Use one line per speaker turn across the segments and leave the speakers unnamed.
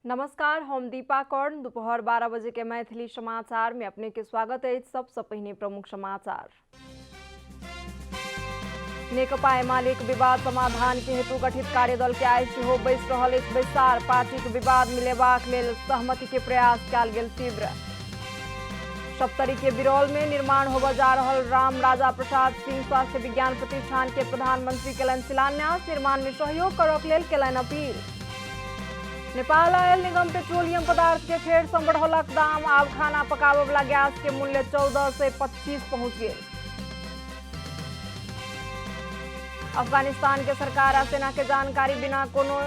नमस्कार, हम दीपा कर्ण। दोपहर 12 बजे के मैथिली समाचार में अपने के स्वागत है। सबसे पहिने प्रमुख समाचार। नेकपा एमालेक विवाद समाधान के हेतु गठित कार्यदल के आइ सेहो बैस रहल अछि बैसार। पार्टी के विवाद मिलेबाक लेल सहमति के प्रयास कयल गेल तीव्र। सप्तरी के बिरौल में निर्माण होबय जा रहल राम राजा प्रसाद सिंह स्वास्थ्य विज्ञान प्रतिष्ठान के प्रधानमंत्री केलनि शिलान्यास। निर्माण में सहयोग करक लेल केलनि अपील। नेपाल ऑयल निगम पेट्रोलियम पदार्थ के फेर सँ बढ़ौलक दाम। आब खाना पकाबय वाला गैस के मूल्य 14 से 25 पहुंच गेल। अफगानिस्तान के सरकार आ सेना के जानकारी बिना कोनो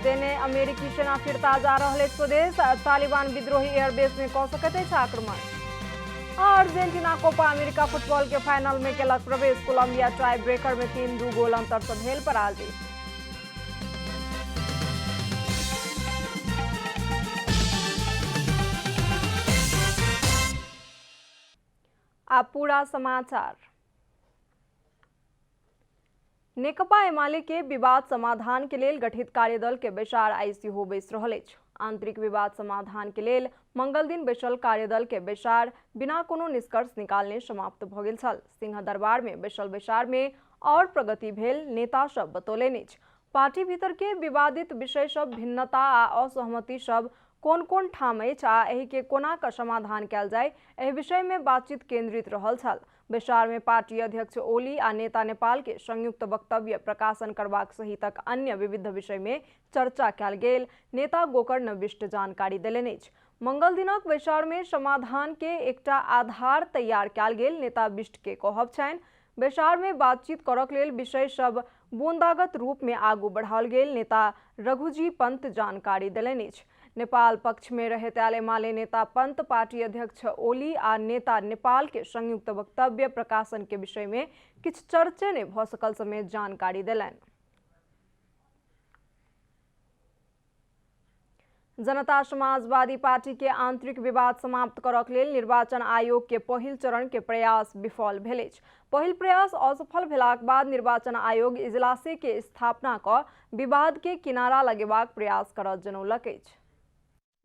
देने अमेरिकी सेना फिरता जा रहल अछि स्वदेश। तालिबान विद्रोही एयरबेस में कऽ सकैत अछि आक्रमण। अर्जेंटीना कोपा अमेरिका फुटबॉल के फाइनल में केलक प्रवेश। कोलंबिया टाई ब्रेकर में 3-2 गोल अंतर सँ भेल पराजित। अब पूरा समाचार। नेकपा एमाले के विवाद समाधान के लेल गठित कार्यदल के बैसार आइ सेहो बैस रहल अछि। आंतरिक विवाद समाधान के लेल मंगल दिन बैसल कार्यदल के बैसार बिना कोनो निष्कर्ष निकालने समाप्त भ गेल छल। सिंह दरबार में बैसल बैसार में और प्रगति भेल नेता सब बतौलनि अछि। पार्टी भीतर के विवादित विषय सब, भिन्नता आ असहमति सब कोन कोन ठाम अछि आ एहि के कोना क समाधान कयल जाय, एहि विषय में बातचीत केंद्रित रहल छल। बैसार में पार्टी अध्यक्ष ओली आ नेता नेपाल के संयुक्त वक्तव्य प्रकाशन करबाक सहितक अन्य विविध विषय में चर्चा कयल गेल। नेता गोकर्ण विष्ट जानकारी देलनि अछि। मंगल दिनक बैसार में समाधान के एकटा आधार तैयार कयल गेल। नेता विष्ट के कहब छनि, बैसार में बातचीत करक लेल विषय सब बूंदागत रूप में आगू बढ़ाओल गेल। नेता रघुजी पंत जानकारी देलनि अछि। नेपाल पक्ष में रहैत एमाले नेता पंत पार्टी अध्यक्ष ओली आ नेता नेपाल के संयुक्त वक्तव्य प्रकाशन के विषय में किछु चर्चे ने भ सकल समेत जानकारी देलनि। जनता समाजवादी पार्टी के आंतरिक विवाद समाप्त करक लेल निर्वाचन आयोग के पहिल चरण के प्रयास विफल भेल अछि। पहिल प्रयास असफल भेलाक बाद निर्वाचन आयोग इजलासे के स्थापना क विवाद के किनारा लगेबाक प्रयास करत जनौलक अछि।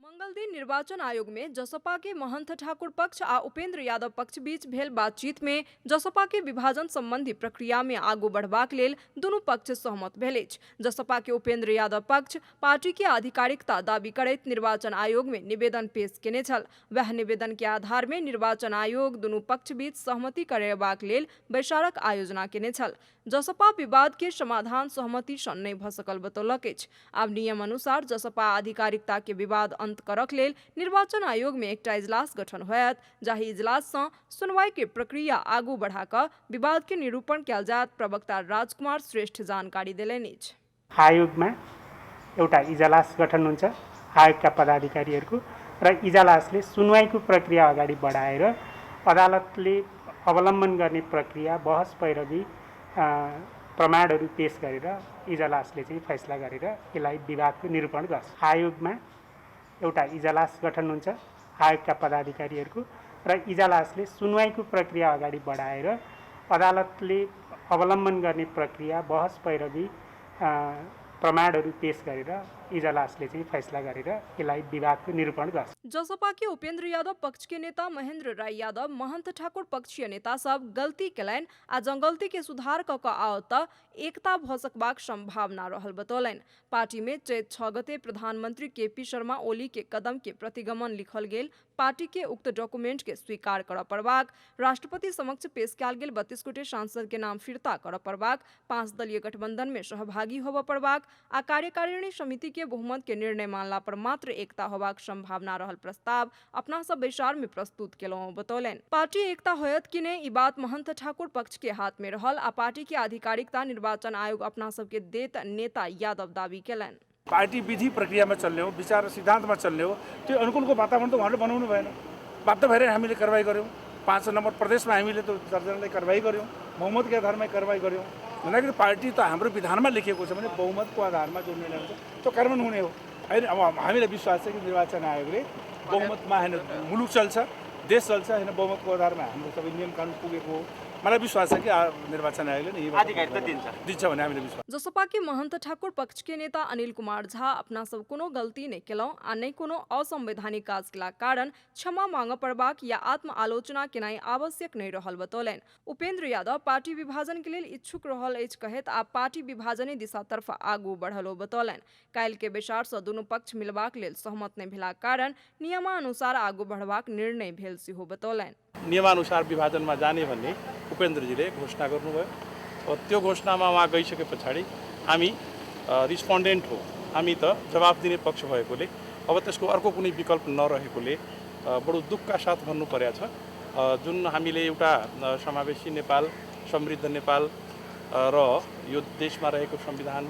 मंगल दिन निर्वाचन आयोग में जसपा के महंत ठाकुर पक्ष आ उपेंद्र यादव पक्ष बीच भेल बातचीत में जसपा के विभाजन संबंधी प्रक्रिया में आगू बढ़बाक लेल दुनू पक्ष सहमत भेल अछि। जसपा के उपेंद्र यादव पक्ष पार्टी के आधिकारिकता दावी करैत निर्वाचन आयोग में निवेदन पेश केने छल। वह निवेदन के आधार में निर्वाचन आयोग दुनू पक्ष बीच सहमति करेबाक लेल बैसारक आयोजना केने छल। जसपा विवाद के समाधान सहमति सँ नहि भ सकल बतौलक अछि। आब नियम अनुसार जसपा आधिकारिकता के विवाद अंत करक लेल निर्वाचन आयोग में एकटा इजलास गठन होयत, जाहि इजलास सँ सुनवाई के प्रक्रिया आगू बढ़ा क विवाद के निरूपण कयल जायत। प्रवक्ता राजकुमार श्रेष्ठ जानकारी देलनि अछि।
आयोगमा एउटा इजलास गठन हुन्छ आयोगका पदाधिकारीहरूको र इजलासले सुनवाईको प्रक्रिया अगाडि बढाएर अदालतले अवलम्बन गर्ने प्रक्रिया, बहस पैरवी, प्रमाणहरू पेश गरेर इजलासले चाहिँ फैसला गरेर यसलाई विवादको निरूपण गर्छ। आयोगमा एउटा इजलास गठन हुन्छ आयोगका पदाधिकारीहरूको र इजलासले सुनवाईको प्रक्रिया अगाडि बढाएर अदालतले अवलम्बन गर्ने प्रक्रिया, बहस पैरवी, प्रमाणहरू पेश गरेर इजलासले चाहिँ फैसला गरेर यसलाई विवादको निरूपण गर्छ।
जसपा के उपेंद्र यादव पक्ष के नेता महेंद्र राय यादव महंत ठाकुर पक्षीय नेता सब गलती केलनि आ जँ गलती के सुधार क आओ त एकता भ सकबाक संभावना रहल बतौलनि। पार्टी में चैत 6 गते प्रधानमंत्री केपी शर्मा ओली के कदम के प्रतिगमन लिखल गेल पार्टी के उक्त डॉक्यूमेंट के स्वीकार करऽ पड़बाक, राष्ट्रपति समक्ष पेश कयल गेल 32 गोटे सांसद के नाम फिरता करऽ पड़बाक, 5 दलीय गठबंधन में सहभागी होबऽ पड़बाक आ कार्यकारिणी समिति के बहुमत के निर्णय मानला पर मात्र एकता होबाक संभावना रहल प्रस्ताव अपना सब बैसार में प्रस्तुत केलहुँ बतौलनि। पार्टी एकता होयत कि नहीं ई बात महंत ठाकुर पक्ष के हाथ में रहल आ पार्टी के आधिकारिकता निर्वाचन आयोग अपना सब के देत, नेता यादव दावी केलनि।
पार्टी विधि प्रक्रियामा चल्ने हो, विचार सिद्धान्तमा चल्ने हो, त्यो अनुकूलको वातावरण त उहाँले बनाउनु भएन। बाध्य भएर हामीले कारबाही गर्यौँ। 5 नम्बर प्रदेशमा हामीले त 4 जनालाई कारबाही गर्यौँ, बहुमतको आधारमा कारबाही गर्यौँ। भन्दाखेरि पार्टी त हाम्रो विधानमा लेखिएको छ भने बहुमतको आधारमा जो निर्णय हुन्छ त्यो कार्यान्वयन हुने हो। होइन, अब हामीलाई विश्वास छ कि निर्वाचन आयोगले बहुमतमा होइन, मुलुक चल्छ, देश चल्छ होइन बहुमतको आधारमा हाम्रो सबै नियम कानुन पुगेको हो। मलाई विश्वास छ कि निर्वाचन आयोगले नै
आधिकारिता
दिन्छ भन्ने हामीले विश्वास।
जसपा के महंत ठाकुर पक्ष के नेता अनिल कुमार झा अपना सब कोनो गलती नहीं केलौं आ नहीं कोनो असंवैधानिक काज केला कारण क्षमा मांग पड़बाक या आत्म आलोचना केनाई आवश्यक नहीं रहल बतौलनि। उपेंद्र यादव पार्टी विभाजन के लिए इच्छुक रहल अछि कहैत आ पार्टी विभाजने दिशा तरफ आगू बढ़लो बतौलनि। काल्हि के बैसार से दुनू पक्ष मिलबाक लेल सहमत नहीं भेला कारण नियमानुसार आगू बढ़बाक निर्णय भेल सेहो बतौलनि।
नियमानुसार विभाजनमा जाने भन्ने उपेन्द्रजीले घोषणा गर्नुभयो। त्यो घोषणामा उहाँ गइसके पछाडि हामी रिस्पोन्डेन्ट हो, हामी त जवाफ दिने पक्ष भएकोले अब त्यसको अर्को कुनै विकल्प नरहेकोले बडो दुःखका साथ भन्नु परेको छ। जुन हामीले एउटा समावेशी नेपाल, समृद्ध नेपाल र यो देशमा रहेको संविधान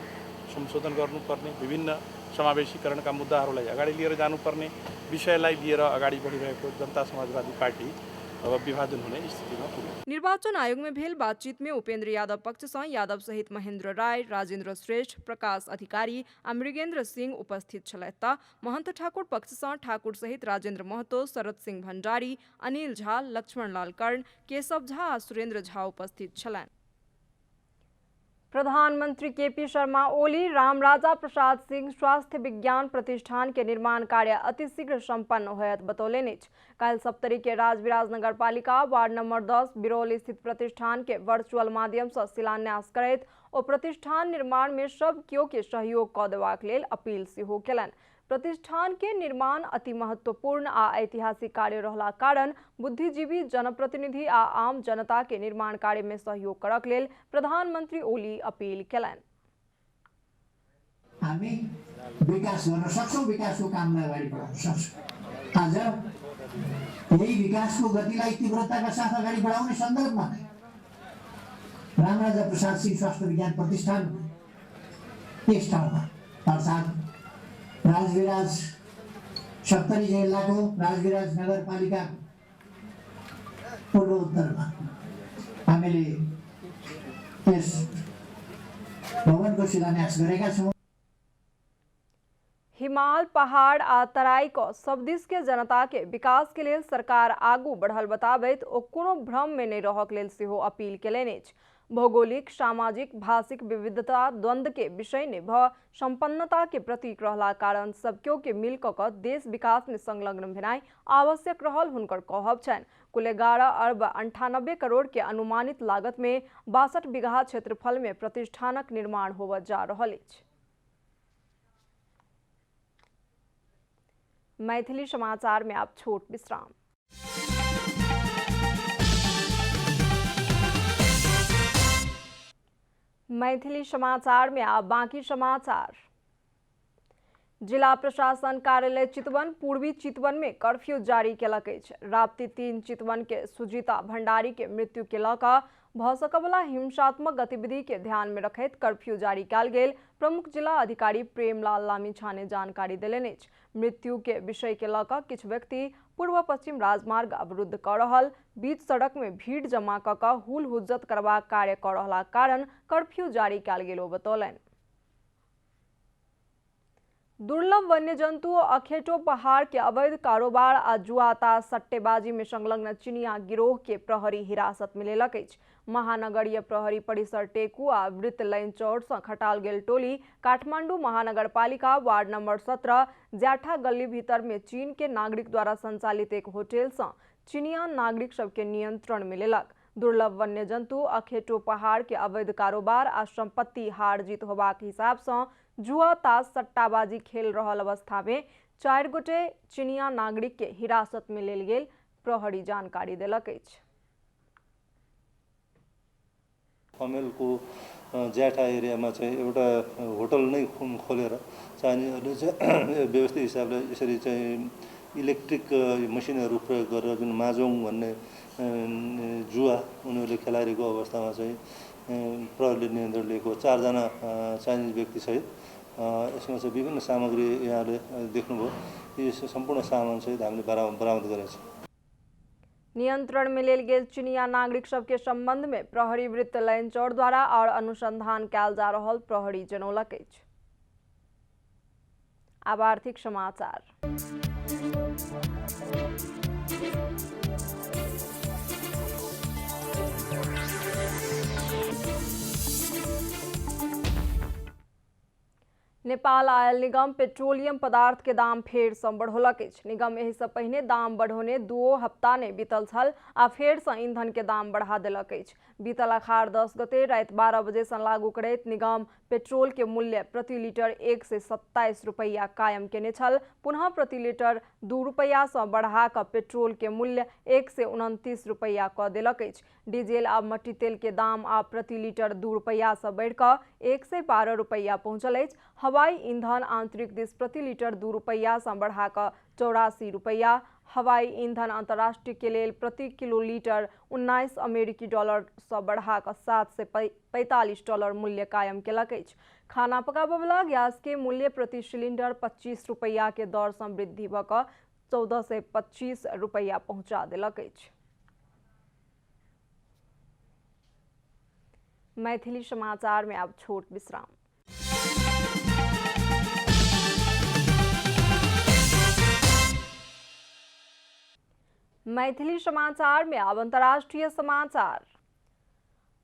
संशोधन गर्नुपर्ने, विभिन्न समावेशीकरणका मुद्दाहरूलाई अगाडि लिएर जानुपर्ने विषयलाई लिएर अगाडि बढिरहेको जनता समाजवादी पार्टी अब विभाजन हुने स्थितिमा पुग्यो।
निर्वाचन आयोग में भेल बातचीत में उपेंद्र यादव पक्ष से यादव सहित महेंद्र राय, राजेंद्र श्रेष्ठ, प्रकाश अधिकारी आ मृगेंद्र सिंह उपस्थित छलैथ। महंत ठाकुर पक्ष से ठाकुर सहित राजेंद्र महतो, शरद सिंह भंडारी, अनिल झा, लक्ष्मण लाल कर्ण, केशव झा आ सुरेंद्र झा उपस्थित छलनि। प्रधानमंत्री केपी शर्मा ओली रामराजा प्रसाद सिंह स्वास्थ्य विज्ञान प्रतिष्ठान के निर्माण कार्य अतिशीघ्र संपन्न होयत बतौलनि। काल्हि सप्तरी के राजविराज नगरपालिका वार्ड नंबर 10 बिरौल स्थित प्रतिष्ठान के वर्चुअल माध्यम से शिलान्यास करैत ओ प्रतिष्ठान निर्माण में सब केओ के सहयोग क देबाक लेल अपील सेहो केलनि। प्रतिष्ठान के निर्माण अति महत्वपूर्ण आ ऐतिहासिक कार्य रहला कारण बुद्धिजीवी, जनप्रतिनिधि आ आम जनता के निर्माण कार्य में सहयोग करक लेल प्रधानमंत्री ओली अपील केलनि।
हामी विकास गर्न सक्छौं, विकासको कामलाई अगाडि बढाउन सक्छौं। आज यही विकासको गतिलाई तीव्रताका साथ अगाडि बढाउने सन्दर्भमा रामराजा प्रसाद सिंह स्वास्थ्य विज्ञान प्रतिष्ठान यस ठाउँमा अर्थात् राजविराज सप्तरी जिल्लाको राजविराज नगरपालिका पूर्व उत्तरमा हामीले यस भवनको शिलान्यास गरेका छौं।
हिमाल, पहाड़ आ तराई को सब दिस के जनता के विकास के लिए सरकार आगू बढ़ल बताबैत ओ कोनो भ्रम में नहीं रहक लेल सेहो अपील केलनि। भौगोलिक, सामाजिक, भाषिक विविधता द्वंद्व के विषय ने भ संपन्नता के प्रतीक रहला कारण सब केओ के मिल क देश विकास में संलग्न भेनाई आवश्यक रहल हुनकर कहब छनि। कुल 11 अरब 98 करोड़ के अनुमानित लागत में 62 बीघा क्षेत्रफल में प्रतिष्ठानक निर्माण होवत जा रहल अछि। मैथिली समाचार में आप छोट विश्राम। मैथिली समाचार में आप बाकी समाचार। जिला प्रशासन कार्यालय चितवन पूर्वी चितवन में कर्फ्यू जारी केलक अछि। राप्ती 3 चितवन के सुजीता भंडारी के मृत्यु के लऽ भ सकबला हिंसात्मक गतिविधि के ध्यान में रखैत कर्फ्यू जारी कयल गेल प्रमुख जिला अधिकारी प्रेमलाल लामीछाने जानकारी देलनि अछि। मृत्यु के विषय के लऽ किछु व्यक्ति पूर्व पश्चिम राजमार्ग अवरुद्ध कऽ रहल, बीच सड़क में भीड़ जमा कऽ हुल हुज्जत करबाक कार्य कऽ रहला कारण कर्फ्यू जारी कयल गेल बतौलनि। दुर्लभ वन्य जंतु अखेटो पहाड़ के अवैध कारोबार आ जुआता सट्टेबाजी में संलग्न चिनिया गिरोह के प्रहरी हिरासत में लेलक अछि। महानगरीय प्रहरी परिसर टेकू आ वृत्त लाइन चौर से खटाल गेल टोली काठमांडू महानगरपालिका वार्ड नंबर 17 ज्याठा गली भीतर में चीन के नागरिक द्वारा संचालित एक होटल से चीनिया नागरिक सबके नियंत्रण में लेलक। दुर्लभ वन्य जंतु अखेटो पहाड़ के अवैध कारोबार आ संपत्ति हार जीत होबाक हिसाब से जुआ ताश सट्टाबाजी खेल रहल अवस्था में 4 गोटे चीनिया नागरिक के हिरासत में लेल गेल प्रहरी जानकारी देलक अछि।
कमेलको ज्याठा एरियामा चाहिँ एउटा होटल नै खोलेर चाइनिजहरूले चाहिँ व्यवस्थित हिसाबले यसरी चाहिँ इलेक्ट्रिक मसिनहरू प्रयोग गरेर जुन माजोङ भन्ने जुवा उनीहरूले खेलाइरहेको अवस्थामा चाहिँ प्रहरीले नियन्त्रण लिएको 4 जना चाइनिज व्यक्ति सहित यसमा चाहिँ विभिन्न सामग्री यहाँले देख्नुभयो। यो सम्पूर्ण सामान सहित हामीले बरामद गरेका छौँ।
नियंत्रण में लेल गेल चीनिया नागरिक सबके संबंध में प्रहरी वृत्त लाइन चौर द्वारा और अनुसंधान कयल जा रहल प्रहरी जनौलक अछि। अब आर्थिक समाचार। नेपाल आयल निगम पेट्रोलियम पदार्थ के दाम फेर सँ बढ़ौलक अछि। निगम एहि सँ पहिने दाम बढ़ौने 2 हप्ता नहि बीतल छल आ फेर सँ ईंधन के दाम बढ़ा देलक अछि। बीतल अखाड़ 10 गते राति 12 बजे सँ लागू करैत निगम पेट्रोल के मूल्य प्रति लीटर 127 रुपैया कायम केने छल। पुनः प्रति लीटर 2 रुपैया सँ बढ़ा कऽ पेट्रोल के मूल्य 129 रुपैया कऽ देलक अछि। डीजल आ मट्टी तेल के दाम आब प्रति लीटर 2 रुपैया सँ बढ़ि कऽ 112 रुपैया पहुँचल अछि। हवाई ईंधन आंतरिक दिस प्रति लीटर 2 रुपैया सँ बढ़ा कऽ 84 रुपैया, हवाई ईंधन अंतर्राष्ट्रीय के लेल प्रति किलोलीटर 19 अमेरिकी डॉलर सँ बढ़ा कऽ 745 डॉलर मूल्य कायम केलक अछि। खाना पकाबयवला गैस के मूल्य प्रति सिलेंडर 25 रुपैया के दर सँ वृद्धि भऽ कऽ 1425 रुपैया पहुँचा देलक अछि। मैथिली समाचार में अब छोट विश्राम। मैथिली समाचार में अब अंतर्राष्ट्रीय समाचार।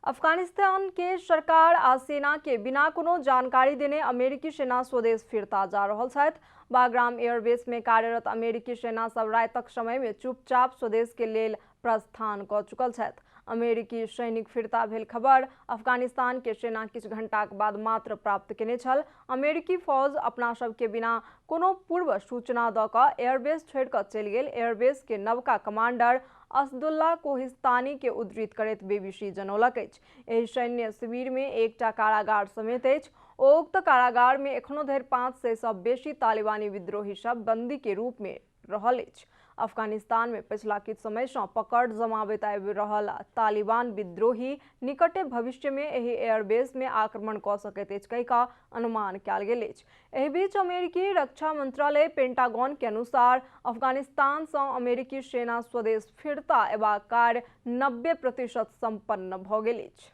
अफगानिस्तान के सरकार आ सेना के बिना कोनो जानकारी देने अमेरिकी सेना स्वदेश फिरता जा रहल छथि। बाग्राम एयरबेस में कार्यरत अमेरिकी सेना सब रातक समय में चुपचाप स्वदेश के लेल प्रस्थान कऽ चुकल छथि। अमेरिकी सैनिक फिरता भेल खबर अफगानिस्तान के सेना किछु घंटाक बाद मात्र प्राप्त केने छल। अमेरिकी फौज अपना सब के बिना कोनो पूर्व सूचना दऽ कऽ एयरबेस छोड़ि कऽ चलि गेल। एयरबेस के नवका कमांडर असदुल्ला कोहिस्तानी के उद्धृत करैत BBC जनौलक अछि। एहि सैन्य शिविर में एकटा कारागार समेत अछि। उक्त कारागार में एखनो धरि 500 सँ बेसी तालिबानी विद्रोही सब बंदी के रूप में रहल अछि। अफगानिस्तान में पिछला किछु समय सँ पकड़ जमाबैत आबि रहल तालिबान विद्रोही निकटे भविष्य में एहि एयरबेस में आक्रमण कऽ सकैत अछि कहि कऽ अनुमान कयल गेल अछि। एहि बीच अमेरिकी रक्षा मंत्रालय पेंटागन के अनुसार अफगानिस्तान सँ अमेरिकी सेना स्वदेश फिरता अयबाक कार्य 90% संपन्न भऽ गेल अछि।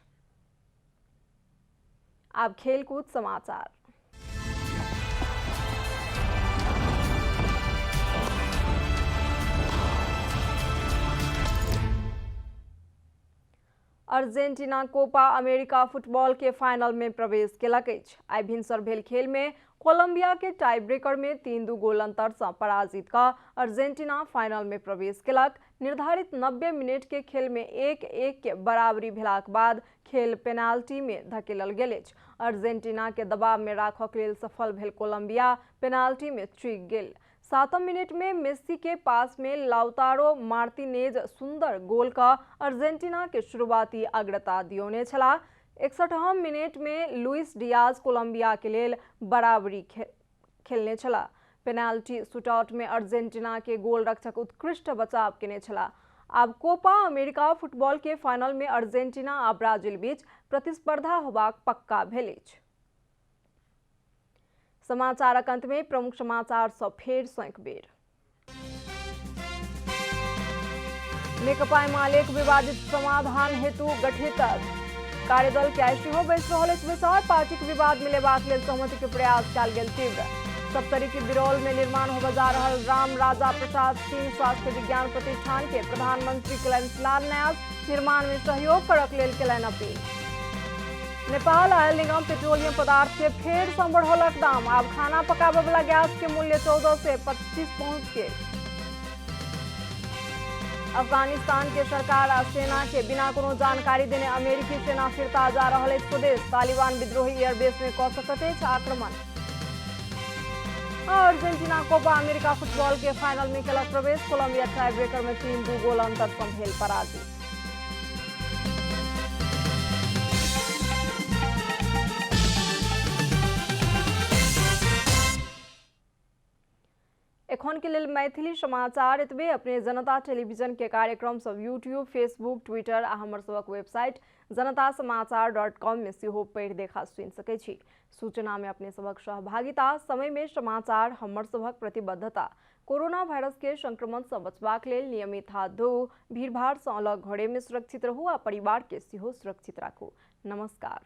आब खेलकूद समाचार। अर्जेंटीना कोपा अमेरिका फुटबॉल के फाइनल में प्रवेश केलक अछि। आइ भिनसर भेल खेल में कोलंबिया के टाई ब्रेकर में 3-2 गोल अंतर सँ पराजित कऽ अर्जेंटीना फाइनल में प्रवेश केलक। निर्धारित 90 मिनट के खेल में 1-1 के बराबरी भेलाक बाद खेल पेनाल्टी में धकेलल गेल अछि। अर्जेंटीना के दबाव में राखक लेल सफल भेल कोलंबिया पेनाल्टी में चूकि गेल। 7 मिनट में मेस्सी के पास में लाउतारो मार्टिनेज सुंदर गोल का अर्जेंटीना के शुरुआती अग्रता दियौने छला। 61 मिनट में लुइस डियाज कोलंबिया के लेल बराबरी खेलने छला। पेनाल्टी शूटआउट में अर्जेंटीना के गोल रक्षक उत्कृष्ट बचाव केने छला। आब कोपा अमेरिका फुटबॉल के फाइनल में अर्जेंटीना आ ब्राजील बीच प्रतिस्पर्धा होबाक पक्का भेल अछि। समाचारक अंत में प्रमुख समाचार सँ फेर सँ एक बेर। नेकपा एमालेक विवादित समाधान हेतु गठित कार्यदल के आइ सेहो बैसि रहल अछि बैसार। पार्टी के विवाद में लेबाक लेल सहमति के प्रयास कयल गेल तीव्र। सप्तरी के बिरौल में निर्माण होबय जा रहल राम राजा प्रसाद सिंह स्वास्थ्य विज्ञान प्रतिष्ठान के प्रधानमंत्री केलनि शिलान्यास। निर्माण में सहयोग करक लेल केलनि अपील। नेपाल आयल निगम पेट्रोलियम पदार्थ के फेर सँ बढ़ौलक दाम। आब खाना पकाबय वाला गैस के मूल्य 14 से 25 पहुंच गेल। अफगानिस्तान के सरकार आ सेना के बिना कोनो जानकारी देने अमेरिकी सेना फिरता जा रहल अछि स्वदेश। तालिबान विद्रोही एयरबेस में कऽ सकैत अछि आक्रमण। अर्जेंटीना कोपा अमेरिका फुटबॉल के फाइनल में केलक प्रवेश। कोलंबिया टाई ब्रेकर में 3-2 गोल अंतर सँ भेल पराजित। एखन के लेल मैथिली समाचार एतबे। अपने जनता टेलीविजन के कार्यक्रम सब यूट्यूब, फेसबुक, ट्विटर आ हमर सबक वेबसाइट janatasamaachar.com में सेहो पढ़ि देखा सुनि सकै छी। सूचना में अपने सबक सहभागिता, समय में समाचार हमर सबक प्रतिबद्धता। कोरोना वायरस के संक्रमण से बचबाक लेल नियमित हाथ धोऊ, भीड़भाड़ से अलग घरे में सुरक्षित रहू आ परिवार के सेहो सुरक्षित राखू। नमस्कार।